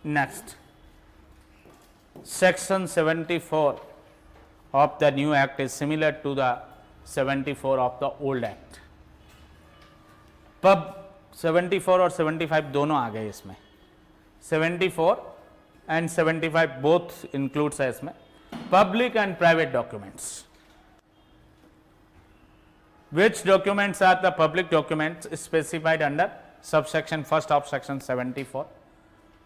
Next, Section 74 of the new Act is similar to the 74 of the old Act. Pub 74 और 75 दोनों आ गए इसमें. 74 and 75 both includes है इसमें. Public and private documents. Which documents are the public documents specified under subsection first of section 74?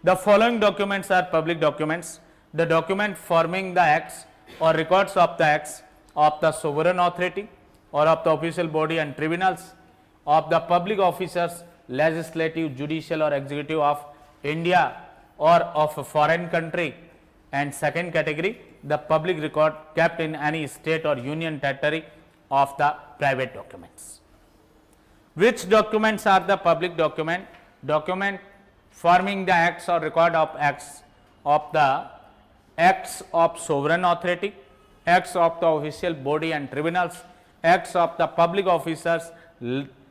The following documents are public documents. The document forming the acts or records of the acts of the sovereign authority or of the official body and tribunals of the public officers, legislative, judicial or executive of India or of a foreign country. And second category, the public record kept in any state or union territory of the private documents. Which documents are the public document? Document forming the acts or record of acts of the acts of sovereign authority, acts of the official body and tribunals, acts of the public officers,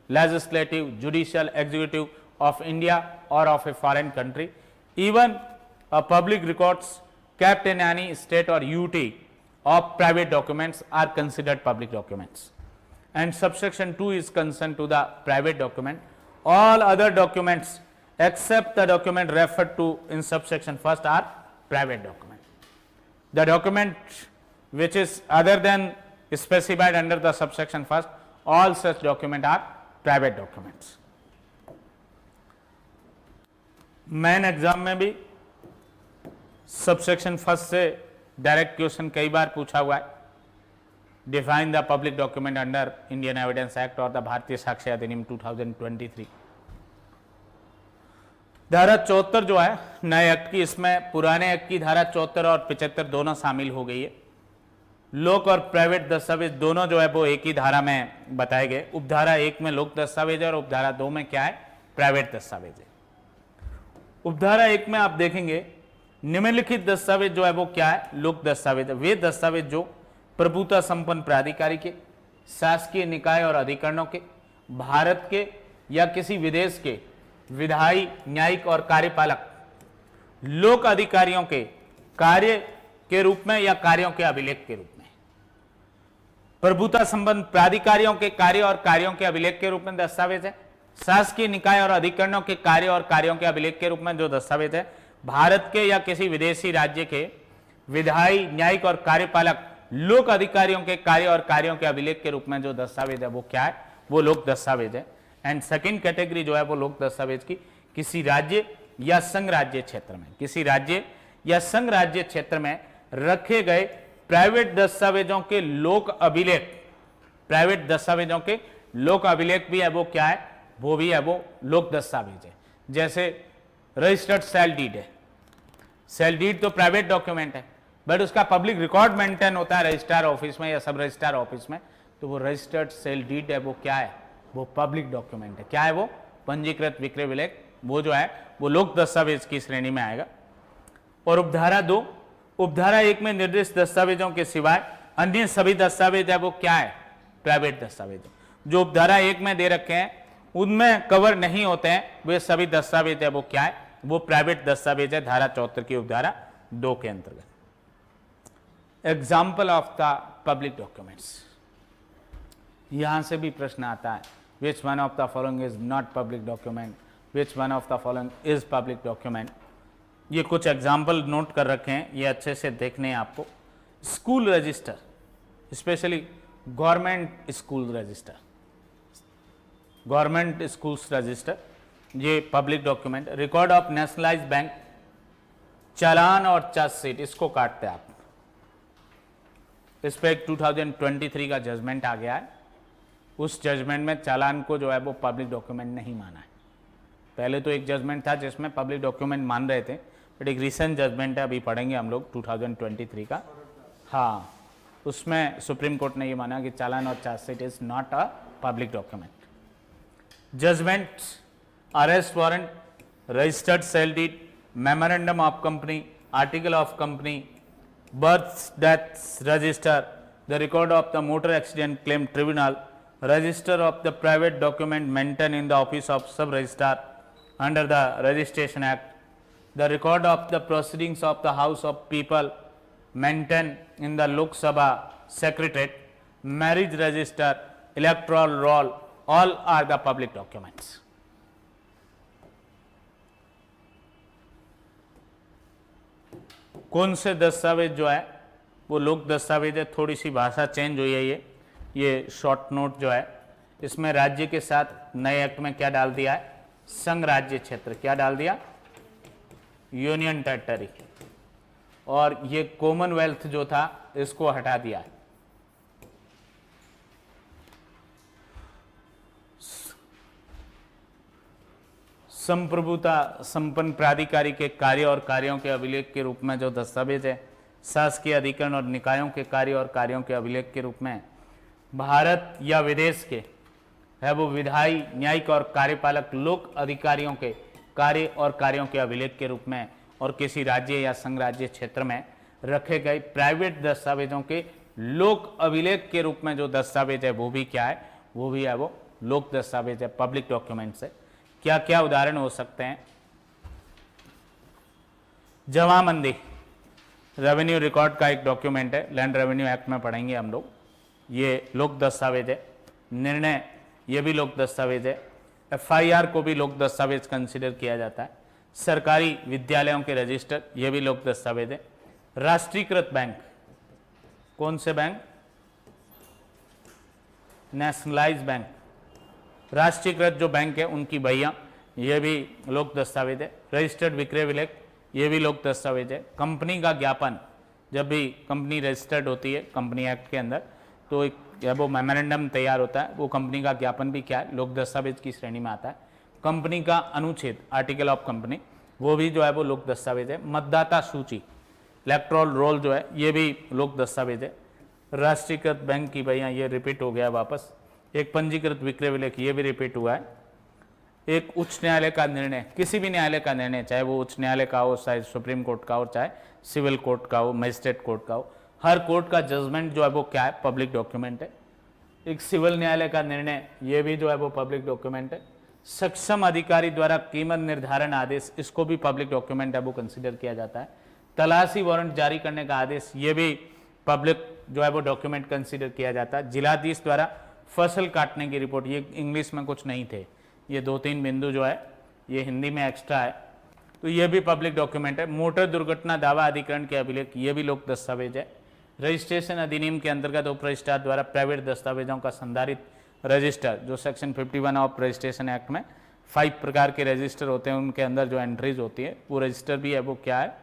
legislative, judicial, executive of India or of a foreign country. Even public records kept in any state or UT of private documents are considered public documents. And subsection 2 is concerned to the private document. All other documents except the document referred to in subsection first are private document. The document which is other than specified under the subsection first, all such document are private documents. Main exam में भी subsection first से direct question कई बार पूछा हुआ है. Define the public document under Indian evidence act और the भारतीय साक्ष्य अधिनियम 2023. धारा 74 जो है नए एक्ट की, इसमें पुराने एक्ट की धारा 74 और 75 दोनों शामिल हो गई है. लोक और प्राइवेट दस्तावेज दोनों जो है वो एक ही धारा में बताए गए. उपधारा 1 में लोक दस्तावेज है और उपधारा 2 में क्या है, प्राइवेट दस्तावेज है. उपधारा 1 में आप देखेंगे निम्नलिखित दस्तावेज जो है वो क्या है, लोक दस्तावेज है. वे दस्तावेज जो प्रभुता संपन्न प्राधिकारी के, शासकीय निकाय और अधिकरणों के, भारत के या किसी विदेश के विधायी, न्यायिक और कार्यपालक लोक अधिकारियों के कार्य के रूप में या कार्यों के अभिलेख के रूप में, प्रभुता संबंध प्राधिकारियों के कार्य और कार्यों के अभिलेख के रूप में दस्तावेज है. शासकीय निकाय और अधिकरणों के कार्य और कार्यों के अभिलेख के रूप में जो दस्तावेज है, भारत के या किसी विदेशी राज्य के विधायी, न्यायिक और कार्यपालक लोक अधिकारियों के कार्य और कार्यों के अभिलेख के रूप में जो दस्तावेज है वो क्या है, वो लोक दस्तावेज है. एंड सेकंड कैटेगरी जो है वो लोक दस्तावेज की किसी राज्य या संघ राज्य क्षेत्र में, किसी राज्य या संघ राज्य क्षेत्र में रखे गए प्राइवेट दस्तावेजों के लोक अभिलेख, प्राइवेट दस्तावेजों के लोक अभिलेख भी है वो क्या है, वो भी है वो लोक दस्तावेज है. जैसे रजिस्टर्ड सेल डीड है. सेल डीड तो प्राइवेट डॉक्यूमेंट है बट उसका पब्लिक रिकॉर्ड मेंटेन होता है रजिस्ट्रार ऑफिस में या सब रजिस्ट्रार ऑफिस में, तो वो रजिस्टर्ड सेल डीड है वो क्या है, वो पब्लिक डॉक्यूमेंट है. क्या है वो, पंजीकृत विक्रय विलेख, वो जो है वो लोक दस्तावेज की श्रेणी में आएगा. और उपधारा 2, उपधारा 1 में निर्दिष्ट दस्तावेजों के सिवाय अन्य सभी दस्तावेज है वो क्या है, प्राइवेट दस्तावेज. जो उपधारा 1 में दे रखे हैं उनमें कवर नहीं होते हैं वे सभी दस्तावेज है वो क्या है, वो प्राइवेट दस्तावेज है धारा 74 की उपधारा 2 के अंतर्गत. Example of the public documents, यहां से भी प्रश्न आता है. Which one of the following is not public document, which one of the following is public document. ये कुछ एग्जाम्पल नोट कर रखे हैं, ये अच्छे से देखने हैं आपको. School register, specially government school register, government schools register, ये public document. Record of nationalised bank, चालान और चार्जशीट, इसको काटते हैं आप. इस पे 2023 का जजमेंट आ गया है. उस जजमेंट में चालान को जो है वो पब्लिक डॉक्यूमेंट नहीं माना है. पहले तो एक जजमेंट था जिसमें पब्लिक डॉक्यूमेंट मान रहे थे, बट एक रिसेंट जजमेंट है, अभी पढ़ेंगे हम लोग 2023 का. हाँ, उसमें सुप्रीम कोर्ट ने ये माना कि चालान और chargesheet is not a public document. Judgment, arrest warrant, registered sale deed, memorandum of company, article of company, birth death register, the record of the motor accident claim tribunal, register of the private document maintained in the office of sub registrar under the registration act, the record of the proceedings of the House of People maintain in the Lok Sabha secretariat, marriage register, electoral roll, all are the public documents. कौन से दस्तावेज जो है वो लोक दस्तावेज है। थोड़ी सी भाषा चेंज हुई है। ये शॉर्ट नोट जो है इसमें राज्य के साथ नए एक्ट में क्या डाल दिया है, संघ राज्य क्षेत्र, क्या डाल दिया, यूनियन टेरिटरी। और ये कॉमनवेल्थ जो था इसको हटा दिया है। संप्रभुता संपन्न प्राधिकारी के कार्य और कार्यों के अभिलेख के रूप में जो दस्तावेज है, शासकीय अधिकरण और निकायों के कार्य और कार्यों के अभिलेख के रूप में भारत या विदेश के है वो विधायी, न्यायिक और कार्यपालक लोक अधिकारियों के कार्य और कार्यों के अभिलेख के रूप में और किसी राज्य या संघ राज्य क्षेत्र में रखे गए प्राइवेट दस्तावेजों के लोक अभिलेख के रूप में जो दस्तावेज है वो भी क्या है, वो भी है वो लोक दस्तावेज है, पब्लिक डॉक्यूमेंट्स है। क्या क्या उदाहरण हो सकते हैं, जमाबंदी रेवेन्यू रिकॉर्ड का एक डॉक्यूमेंट है, लैंड रेवेन्यू एक्ट में पढ़ेंगे हम लोग, ये लोक दस्तावेज है। निर्णय ये भी लोक दस्तावेज है। एफआईआर को भी लोक दस्तावेज कंसिडर किया जाता है। सरकारी विद्यालयों के रजिस्टर ये भी लोक दस्तावेज है। राष्ट्रीयकृत बैंक, कौन से बैंक, नेशनलाइज बैंक, राष्ट्रीयकृत जो बैंक है उनकी बहियां ये भी लोक दस्तावेज है। रजिस्टर्ड विक्रय विलेख ये भी लोक दस्तावेज है। कंपनी का ज्ञापन, जब भी कंपनी रजिस्टर्ड होती है कंपनी एक्ट के अंदर तो एक जब वो मेमोरेंडम तैयार होता है वो कंपनी का ज्ञापन भी क्या है, लोक दस्तावेज की श्रेणी में आता है। कंपनी का अनुच्छेद, आर्टिकल ऑफ कंपनी, वो भी जो है वो लोक दस्तावेज है। मतदाता सूची, इलेक्टोरल रोल जो है ये भी लोक दस्तावेज है। राष्ट्रीयकृत बैंक की बहियां ये रिपीट हो गया वापस। एक पंजीकृत विक्रय विलेख ये भी रिपीट हुआ है। एक उच्च न्यायालय का निर्णय, किसी भी न्यायालय का निर्णय, चाहे वो उच्च न्यायालय का हो, चाहे सुप्रीम कोर्ट का हो, चाहे सिविल कोर्ट का हो, मजिस्ट्रेट कोर्ट का हो, हर कोर्ट का जजमेंट जो है वो क्या है, पब्लिक डॉक्यूमेंट है। एक सिविल न्यायालय का निर्णय ये भी जो है वो पब्लिक डॉक्यूमेंट है। सक्षम अधिकारी द्वारा कीमत निर्धारण आदेश, इसको भी पब्लिक डॉक्यूमेंट है वो कंसिडर किया जाता है। तलाशी वारंट जारी करने का आदेश ये भी पब्लिक जो है वो डॉक्यूमेंट कंसिडर किया जाता है। जिलाधीश द्वारा फसल काटने की रिपोर्ट, ये इंग्लिश में कुछ नहीं थे, ये 2-3 बिंदु जो है ये हिंदी में एक्स्ट्रा है, तो ये भी पब्लिक डॉक्यूमेंट है। मोटर दुर्घटना दावा अधिकरण के अभिलेख ये भी लोक दस्तावेज है। रजिस्ट्रेशन अधिनियम के अंतर्गत उप रजिस्ट्रार द्वारा प्राइवेट दस्तावेजों का संधारित रजिस्टर, जो सेक्शन 51 ऑफ रजिस्ट्रेशन एक्ट में 5 प्रकार के रजिस्टर होते हैं, उनके अंदर जो एंट्रीज होती है वो रजिस्टर भी है वो क्या है,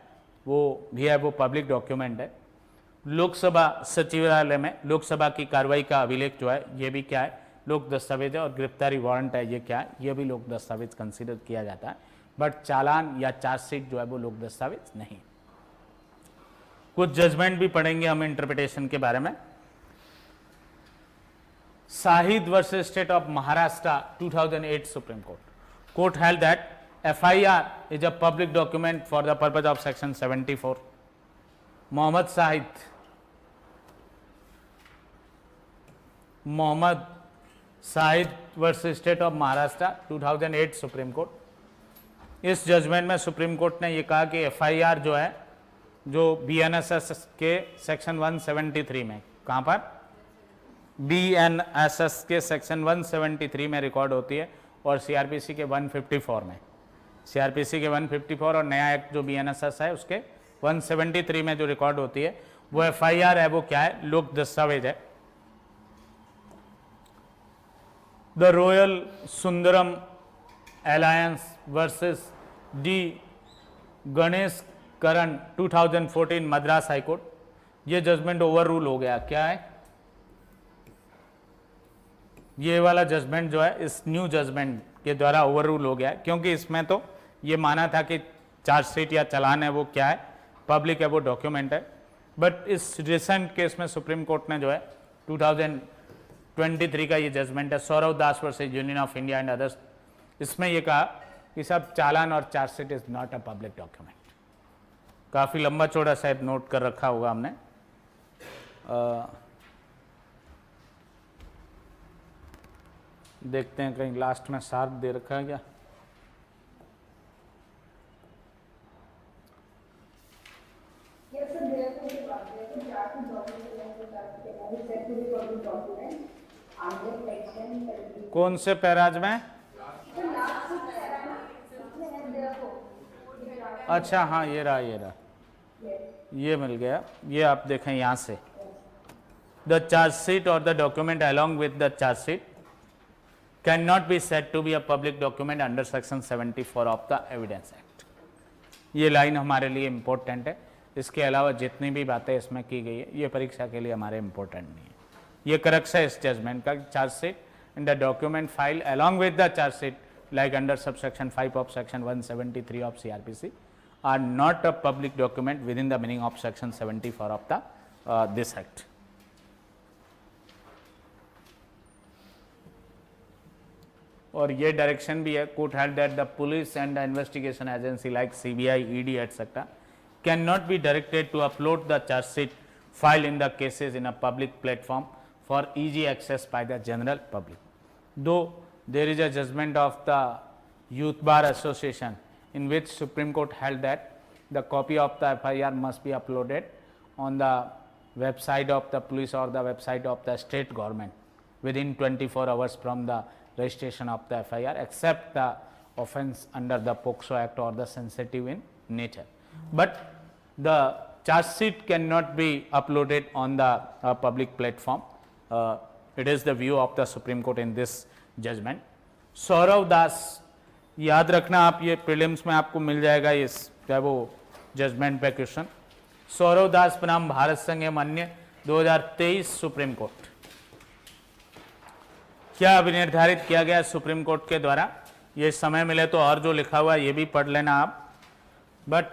वो भी है वो पब्लिक डॉक्यूमेंट है। लोकसभा सचिवालय में लोकसभा की कार्रवाई का अभिलेख जो है ये भी क्या है, लोक दस्तावेज है। और गिरफ्तारी वारंट है ये क्या है, ये भी लोक दस्तावेज कंसिडर किया जाता है। बट चालान या चार्जशीट जो है वो लोक दस्तावेज नहीं। कुछ जजमेंट भी पढ़ेंगे हम इंटरप्रिटेशन के बारे में। Shahid versus State of Maharashtra 2008 Supreme court held that FIR is a public document for the purpose of section 74. Mohammed Shahid versus State of Maharashtra 2008 Supreme Court. इस जजमेंट में सुप्रीम कोर्ट ने ये कहा कि FIR जो है, जो BNSS के सेक्शन 173 में, कहाँ पर, BNSS के सेक्शन 173 में रिकॉर्ड होती है और CRPC के 154 में, CRPC के 154 और नया एक्ट जो BNSS है उसके 173 में जो रिकॉर्ड होती है वो FIR है वो क्या है, लोक दस्तावेज है। The royal Sundaram alliance versus D Ganesh Karan 2014 Madras high court, ये जजमेंट ओवर रूल हो गया। क्या है ये वाला जजमेंट जो है, इस न्यू जजमेंट के द्वारा ओवर रूल हो गया है, क्योंकि इसमें तो ये माना था कि चार्जशीट या चालान है वो क्या है, पब्लिक है वो डॉक्यूमेंट है। बट इस रिसेंट केस में सुप्रीम कोर्ट ने जो है 2023 का ये जजमेंट है, Saurav Das versus Union of India and others, इसमें ये कहा कि सब चालान और chargesheet is not a public document. काफ़ी लंबा चौड़ा शायद नोट कर रखा होगा हमने। देखते हैं कहीं लास्ट में सार दे रखा है क्या। कौन से पैराज में? अच्छा हाँ, ये रहा, ये मिल गया। ये आप देखें यहाँ से, द चार्जशीट और the document along with the chargesheet can not be said to be a public document under section 74 of the Evidence Act. ये लाइन हमारे लिए इम्पोर्टेंट है। इसके अलावा जितनी भी बातें इसमें की गई है ये परीक्षा के लिए हमारे इम्पोर्टेंट नहीं है। ये करक्स है इस जजमेंट का। Chargesheet and the document file along with the chargesheet like under subsection 5 of section 173 of CRPC are not a public document within the meaning of section 74 of the this act. और ये direction भी है, court held that the police and the investigation agency like CBI, ED etcetera can not be directed to upload the chargesheet file in the cases in a public platform for easy access by the general public. Though there is a judgment of the Youth Bar Association in which Supreme Court held that the copy of the FIR must be uploaded on the website of the police or the website of the state government within 24 hours from the registration of the FIR, except the offence under the POCSO Act or the sensitive in nature. But the charge sheet cannot be uploaded on the public platform. It is the view of the Supreme Court in this judgment. Saurav Das, याद रखना आप, ये prelims में आपको मिल जाएगा इस क्या वो जजमेंट पे क्वेश्चन। सौरव दास बनाम भारत संघ मान्य 2023 सुप्रीम कोर्ट। क्या अभिनिर्धारित किया गया सुप्रीम कोर्ट के द्वारा? ये समय मिले तो और जो लिखा हुआ है ये भी पढ़ लेना आप, बट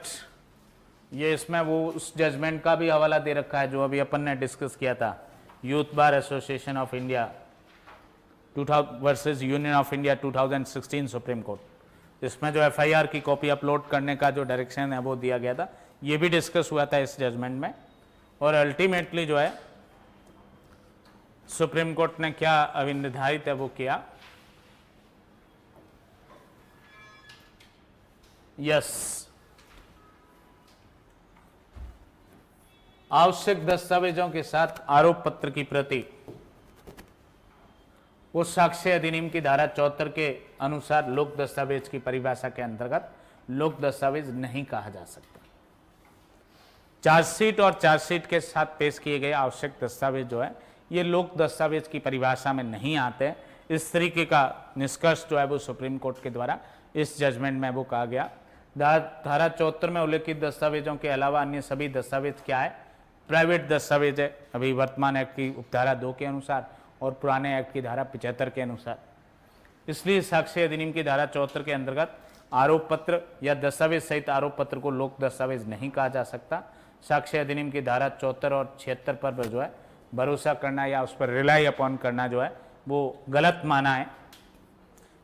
ये इसमें वो उस जजमेंट का भी हवाला दे रखा है जो अभी अपन ने डिस्कस किया था, youth bar association of India 2000 versus Union of India 2016 supreme court. इसमें जो FIR की कॉपी अपलोड करने का जो डायरेक्शन है वो दिया गया था, ये भी डिस्कस हुआ था इस जजमेंट में। और अल्टीमेटली जो है सुप्रीम कोर्ट ने क्या अभिनिर्धारित है वो किया, यस, आवश्यक दस्तावेजों के साथ आरोप पत्र की प्रति उस साक्ष्य अधिनियम की धारा 74 के अनुसार लोक दस्तावेज की परिभाषा के अंतर्गत लोक दस्तावेज नहीं कहा जा सकता। चार्जशीट और चार्जशीट के साथ पेश किए गए आवश्यक दस्तावेज जो है ये लोक दस्तावेज की परिभाषा में नहीं आते। इस तरीके का निष्कर्ष जो है वो सुप्रीम कोर्ट के द्वारा इस जजमेंट में वो कहा गया। धारा 74 में उल्लेखित दस्तावेजों के अलावा अन्य सभी दस्तावेज क्या है? प्राइवेट दस्तावेज है, अभी वर्तमान एक्ट की उपधारा 2 के अनुसार और पुराने एक्ट की धारा 75 के अनुसार। इसलिए साक्ष्य अधिनियम की धारा 74 के अंतर्गत आरोप पत्र या दस्तावेज सहित आरोप पत्र को लोक दस्तावेज नहीं कहा जा सकता। साक्ष्य अधिनियम की धारा 74 और 76 पर जो है भरोसा करना या उस पर रिलाई अपॉन करना जो है वो गलत माना है,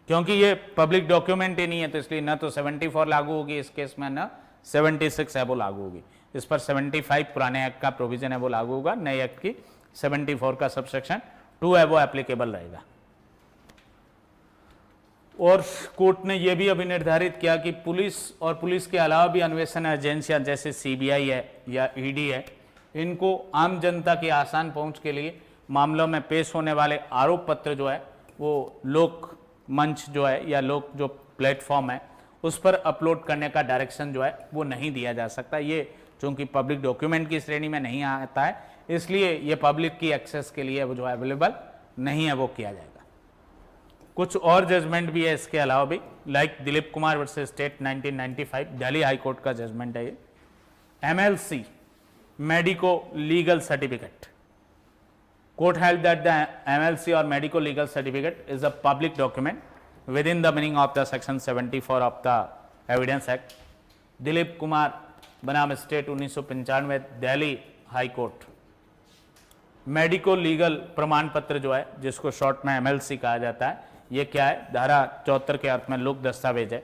क्योंकि ये पब्लिक डॉक्यूमेंट ही नहीं है, तो इसलिए न तो 74 लागू होगी इस केस में, न 76 है वो लागू होगी। इस पर 75 पुराने एक्ट का प्रोविजन है वो लागू होगा, नए एक्ट की 74 का सबसेक्शन 2 है वो एप्लीकेबल रहेगा। और कोर्ट ने यह भी अभी निर्धारित किया कि पुलिस और पुलिस के अलावा भी अन्वेषण एजेंसियां जैसे CBI है या ED है, इनको आम जनता की आसान पहुंच के लिए मामलों में पेश होने वाले आरोप पत्र जो है वो लोक मंच जो है या लोक जो प्लेटफॉर्म है उस पर अपलोड करने का डायरेक्शन जो है वो नहीं दिया जा सकता। ये चूंकि पब्लिक डॉक्यूमेंट की श्रेणी में नहीं आता है, इसलिए ये पब्लिक की एक्सेस के लिए वो जो अवेलेबल नहीं है वो किया जाएगा। कुछ और जजमेंट भी है इसके अलावा भी, like Dilip Kumar versus state 1995 Delhi High Court का जजमेंट है ये। MLC medico legal certificate, court held that the MLC और medico legal certificate is a public document within the meaning of the section 74 of the Evidence Act. Dilip Kumar बनाम state 1995 Delhi High Court. Medico legal प्रमाण पत्र जो है जिसको short में MLC कहा जाता है, ये क्या है? धारा 74 के अर्थ में लोक दस्तावेज है।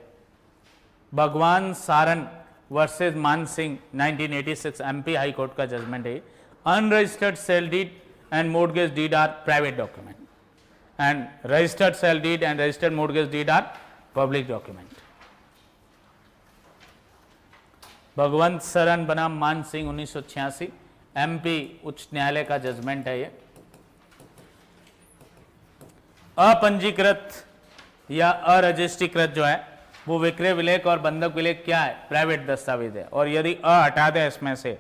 भगवान Saran versus Maan Singh 1986 MP High Court का जजमेंट है। Unregistered sale deed and mortgage deed are private document and registered sale deed and registered mortgage deed are public document. Bhagwant Saran बनाम मान सिंह 1986 एमपी उच्च न्यायालय का जजमेंट है ये। अपंजीकृत या अरजिस्ट्रीकृत जो है वो विक्रय विलेख और बंधक विलेख क्या है? प्राइवेट दस्तावेज है। और यदि हटा दे इसमें से,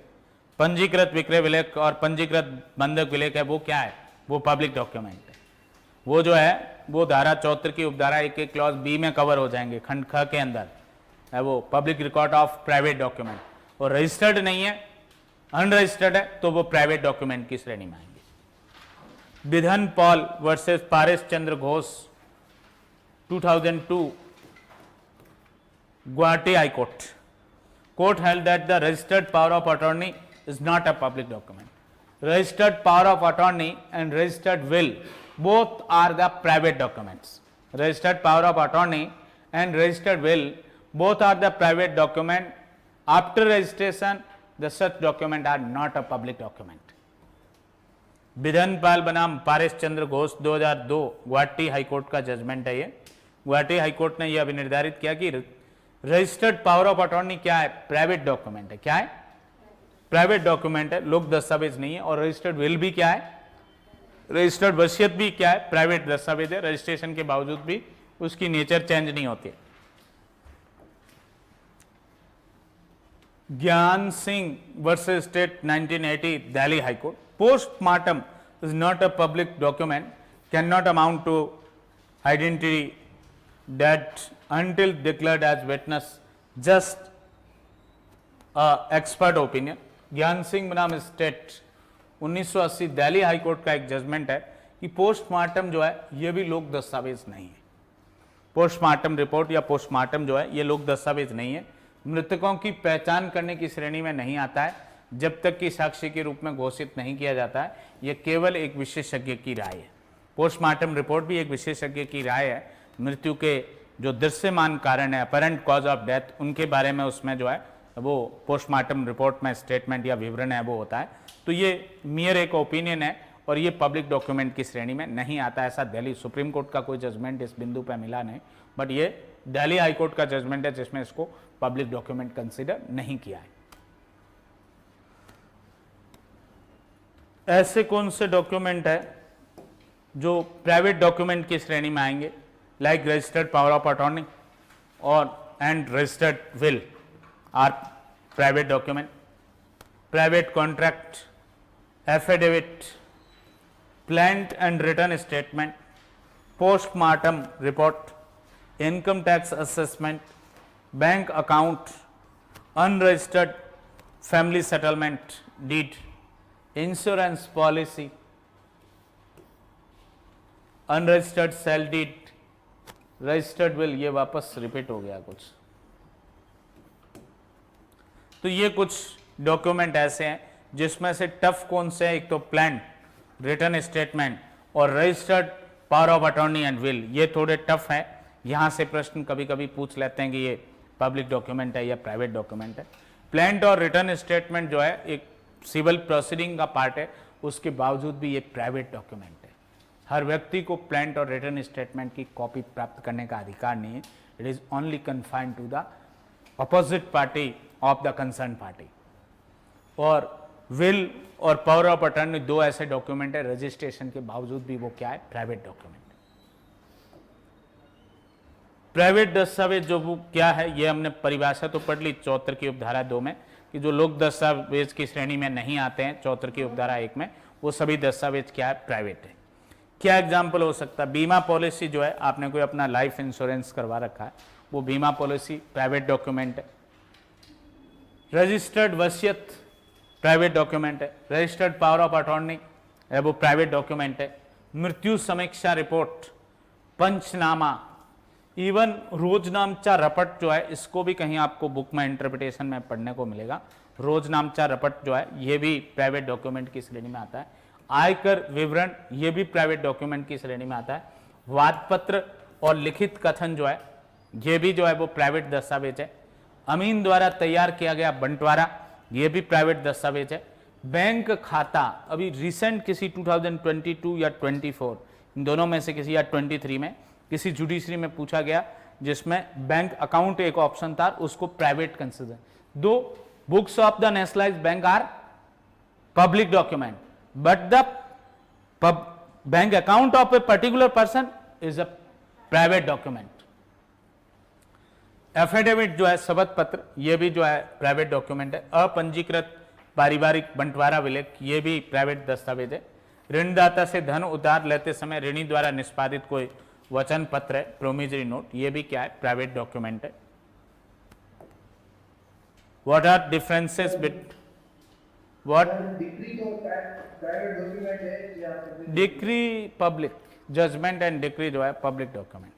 पंजीकृत विक्रय विलेख और पंजीकृत बंधक विलेख है वो क्या है? वो पब्लिक डॉक्यूमेंट है। वो जो है वो धारा 74 की उपधारा 1 के क्लॉज बी में कवर हो जाएंगे, खंड ख के अंदर है वो public record of private document. और रजिस्टर्ड नहीं है, अनरजिस्टर्ड है, तो वो प्राइवेट डॉक्यूमेंट की श्रेणी में आएंगे। Bidhan Paul versus Paresh Chandra Ghosh 2002 Guwahati High Court held that the registered power of attorney is not a public document. Registered power of attorney and registered will both are the private documents. Registered power of attorney and registered will both are the private document. After registration, the such document are not a public document. विधनपाल बनाम Paresh Chandra Ghosh 2002 Guwahati high court का judgment है ये। Guwahati high court ने यह अभी निर्धारित किया कि रजिस्टर्ड पावर ऑफ अटॉर्नी क्या है? प्राइवेट डॉक्यूमेंट है। क्या है? प्राइवेट डॉक्यूमेंट है, लोक दस्तावेज नहीं है। और रजिस्टर्ड विल भी क्या है? रजिस्टर्ड वसीयत भी क्या है? प्राइवेट दस्तावेज है। रजिस्ट्रेशन के बावजूद भी उसकी नेचर चेंज नहीं होती। Gyan Singh versus State 1980 Delhi High Court, postmortem is not a public document, can not amount to identity that until declared as witness just expert opinion। ज्ञान सिंह बनाम स्टेट 1980 दिल्ली हाईकोर्ट का एक जजमेंट है कि पोस्टमार्टम जो है ये भी लोक दस्तावेज नहीं है। पोस्टमार्टम रिपोर्ट या पोस्टमार्टम जो है ये लोक दस्तावेज नहीं है, मृतकों की पहचान करने की श्रेणी में नहीं आता है जब तक कि साक्षी के रूप में घोषित नहीं किया जाता है। यह केवल एक विशेषज्ञ की राय है। पोस्टमार्टम रिपोर्ट भी एक विशेषज्ञ की राय है। मृत्यु के जो दृश्यमान कारण है, अपरेंट कॉज ऑफ डेथ, उनके बारे में उसमें जो है वो पोस्टमार्टम रिपोर्ट में स्टेटमेंट या विवरण है वो होता है। तो ये मियर एक ओपिनियन है और ये पब्लिक डॉक्यूमेंट की श्रेणी में नहीं आता। ऐसा दिल्ली सुप्रीम कोर्ट का कोई जजमेंट इस बिंदु पर मिला नहीं, बट ये दिल्ली हाई कोर्ट का जजमेंट है जिसमें इसको पब्लिक डॉक्यूमेंट कंसिडर नहीं किया है। ऐसे कौन से डॉक्यूमेंट है जो प्राइवेट डॉक्यूमेंट की श्रेणी में आएंगे? like registered power of attorney or and registered will are private document, private contract, affidavit, planned and written statement, post-mortem report, income tax assessment, bank account, unregistered family settlement deed, insurance policy, unregistered sale deed, registered will. ये वापस repeat हो गया कुछ। तो ये कुछ document ऐसे हैं जिसमें से टफ कौन से हैं? एक तो प्लान, रिटर्न स्टेटमेंट और registered power of attorney and will. ये थोड़े टफ है, यहां से प्रश्न कभी कभी पूछ लेते हैं कि ये पब्लिक डॉक्यूमेंट है या प्राइवेट डॉक्यूमेंट है। प्लान और रिटर्न स्टेटमेंट जो है एक सिविल प्रोसीडिंग का पार्ट है, उसके बावजूद भी ये प्राइवेट डॉक्यूमेंट है। हर व्यक्ति को प्लान और रिटर्न स्टेटमेंट की कॉपी प्राप्त करने का अधिकार नहीं है। It is only confined to the opposite party of the concern party. और विल और पावर ऑफ अटॉर्नी दो ऐसे डॉक्यूमेंट है, रजिस्ट्रेशन के बावजूद भी वो क्या है? Private document. प्राइवेट दस्तावेज जो वो क्या है, ये हमने परिभाषा तो पढ़ ली 74 की उपधारा 2 में कि जो लोक दस्तावेज की श्रेणी में नहीं आते हैं 74 की उपधारा 1 में, वो सभी दस्तावेज क्या है? प्राइवेट है। क्या एग्जाम्पल हो सकता है? बीमा पॉलिसी जो है, आपने कोई अपना लाइफ इंश्योरेंस करवा रखा है, वो बीमा पॉलिसी प्राइवेट डॉक्यूमेंट है। रजिस्टर्ड वसीयत प्राइवेट डॉक्यूमेंट है। रजिस्टर्ड पावर ऑफ अटॉर्नी है वो प्राइवेट डॉक्यूमेंट है। मृत्यु समीक्षा रिपोर्ट, पंचनामा, इवन रोजनामचा रपट जो है, इसको भी कहीं आपको बुक में इंटरप्रिटेशन में पढ़ने को मिलेगा। रोजनामचा रपट जो है ये भी प्राइवेट डॉक्यूमेंट की श्रेणी में आता है। आयकर विवरण ये भी प्राइवेट डॉक्यूमेंट की श्रेणी में आता है। वादपत्र और लिखित कथन जो है ये भी जो है वो प्राइवेट दस्तावेज है। अमीन द्वारा तैयार किया गया बंटवारा ये भी प्राइवेट दस्तावेज है। बैंक खाता, अभी रिसेंट किसी 2022 या 24 इन दोनों में से किसी या 23 में किसी जुडिशरी में पूछा गया जिसमें बैंक अकाउंट एक ऑप्शन था, उसको प्राइवेट कंसिडर। दो books of the nationalised bank are public document, but the bank account of a particular person is a private document. Affidavit जो है, शपथ पत्र, ये भी जो है प्राइवेट डॉक्यूमेंट है. अपंजीकृत पारिवारिक बंटवारा विलेख, ये भी प्राइवेट दस्तावेज है. ऋणदाता से धन उधार लेते समय ऋणी द्वारा निष्पादित कोई वचन पत्र है, प्रोमिजरी नोट, ये भी क्या है, प्राइवेट डॉक्यूमेंट है. What are differences bit what decree public, judgment and decree जो है पब्लिक डॉक्यूमेंट.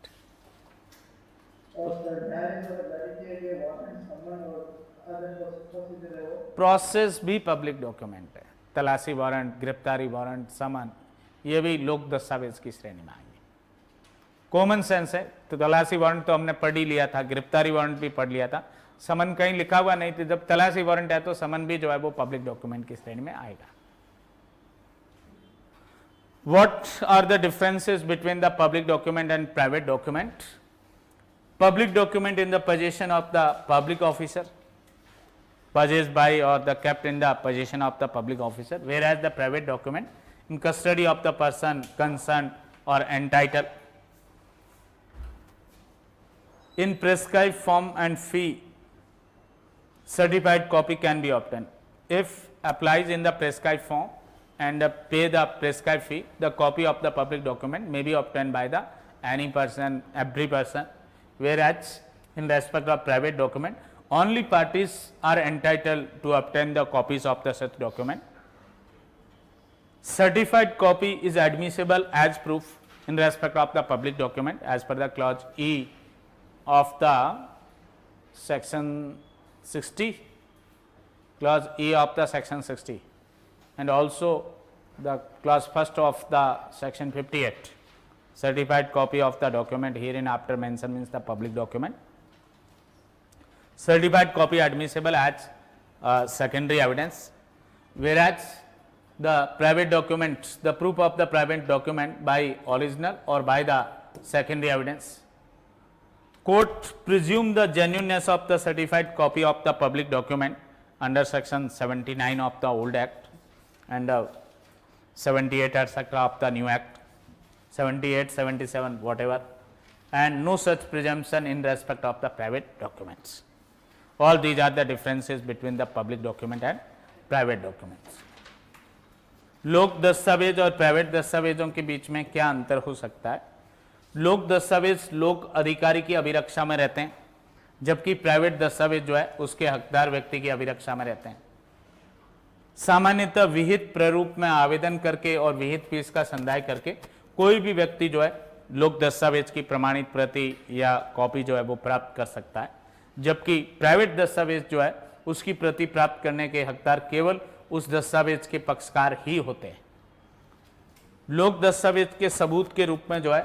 प्रोसेस भी पब्लिक डॉक्यूमेंट है. तलाशी वारंट, गिरफ्तारी वारंट, समन, ये भी लोक दस्तावेज की श्रेणी में आएंगे. कॉमन सेंस है, तो तलाशी वारंट तो हमने पढ़ ही लिया था, गिरफ्तारी वारंट भी पढ़ लिया था, समन कहीं लिखा हुआ नहीं था. जब तलाशी वारंट है तो समन भी जो है वो पब्लिक डॉक्यूमेंट की श्रेणी में आएगा. What are the differences between the public document and private document? Public document in the possession of the public officer, possessed by or the kept in the possession of the public officer, whereas the private document in custody of the person concerned or entitled. In prescribed form and fee, certified copy can be obtained. If applies in the prescribed form and pay the prescribed fee, the copy of the public document may be obtained by the any person, every person. Whereas in respect of private document, only parties are entitled to obtain the copies of the such document. Certified copy is admissible as proof in respect of the public document as per the clause E of the section 60, clause E of the section 60, and also the clause first of the section 58. Certified copy of the document herein after mentioned means the public document. Certified copy admissible as secondary evidence, whereas the private documents, the proof of the private document by original or by the secondary evidence. Court presume the genuineness of the certified copy of the public document under section 79 of the old act and 78 etc. of the new act, 78, 77 whatever, and no such presumption in respect of the private documents. All these are the differences between the public document and private documents. लोक दस्तावेज और private दस्तावेजों के बीच में क्या अंतर हो सकता है? लोक दस्तावेज लोक अधिकारी की अभिरक्षा में रहते हैं, जबकि प्राइवेट दस्तावेज जो है उसके हकदार व्यक्ति की अभिरक्षा में रहते हैं. सामान्यतः विहित प्रारूप में आवेदन करके और विहित फीस का संदाय करके कोई भी व्यक्ति जो है लोक दस्तावेज की प्रमाणित प्रति या कॉपी जो है वो प्राप्त कर सकता है, जबकि प्राइवेट दस्तावेज जो है उसकी प्रति प्राप्त करने के हकदार केवल उस दस्तावेज के पक्षकार ही होते हैं. लोक दस्तावेज के सबूत के रूप में जो है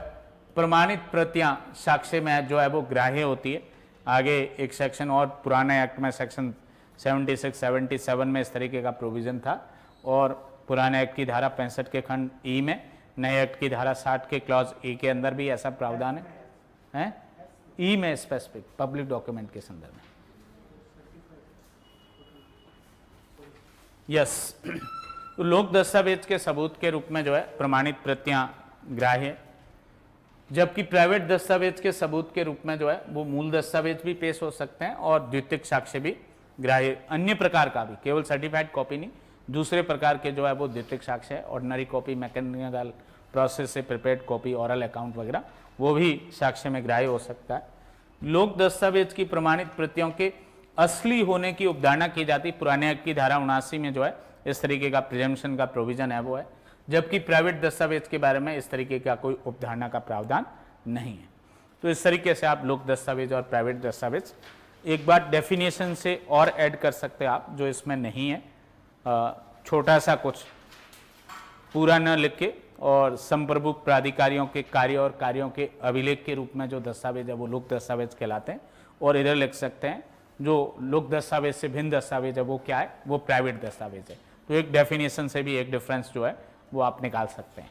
प्रमाणित प्रतियां साक्ष्य में जो है वो ग्राह्य होती है. आगे एक सेक्शन और पुराने एक्ट में सेक्शन 76, 77 में इस तरीके का प्रोविजन था, और पुराने एक्ट की धारा 65 के खंड ई में, नए एक्ट की धारा 60 के क्लॉज ई के अंदर भी ऐसा प्रावधान है ई में स्पेसिफिक पब्लिक डॉक्यूमेंट के संदर्भ में. यस, तो लोक दस्तावेज के सबूत के रूप में जो है प्रमाणित प्रतियां ग्राह्य, जबकि प्राइवेट दस्तावेज के सबूत के रूप में जो है वो मूल दस्तावेज भी पेश हो सकते हैं और द्वितीयक साक्ष्य भी ग्राह्य, अन्य प्रकार का भी, केवल सर्टिफाइड कॉपी नहीं, दूसरे प्रकार के जो है वो द्वितीयक साक्ष्य है, ऑर्डिनरी कॉपी, मैकेनिकल प्रोसेस से प्रिपेयर्ड कॉपी, ओरल अकाउंट वगैरह, वो भी साक्ष्य में ग्राह्य हो सकता है. लोक दस्तावेज की प्रमाणित प्रतियों के असली होने की उपधारणा की जाती पुराने एक्ट की धारा 79 में जो है इस तरीके का प्रिजम्पशन का प्रोविजन है वो है, जबकि प्राइवेट दस्तावेज के बारे में इस तरीके का कोई उपधारणा का प्रावधान नहीं है. तो इस तरीके से आप लोक दस्तावेज और प्राइवेट दस्तावेज एक बार डेफिनेशन से और ऐड कर सकते हैं आप, जो इसमें नहीं है. छोटा सा कुछ पूरा न लिख के और संप्रभुक प्राधिकारियों के कार्य और कार्यों के अभिलेख के रूप में जो दस्तावेज है वो लोक दस्तावेज कहलाते हैं, और इधर लिख सकते हैं जो लोक दस्तावेज से भिन्न दस्तावेज है वो क्या है, वो प्राइवेट दस्तावेज है. तो एक डेफिनेशन से भी एक डिफरेंस जो है वो आप निकाल सकते हैं.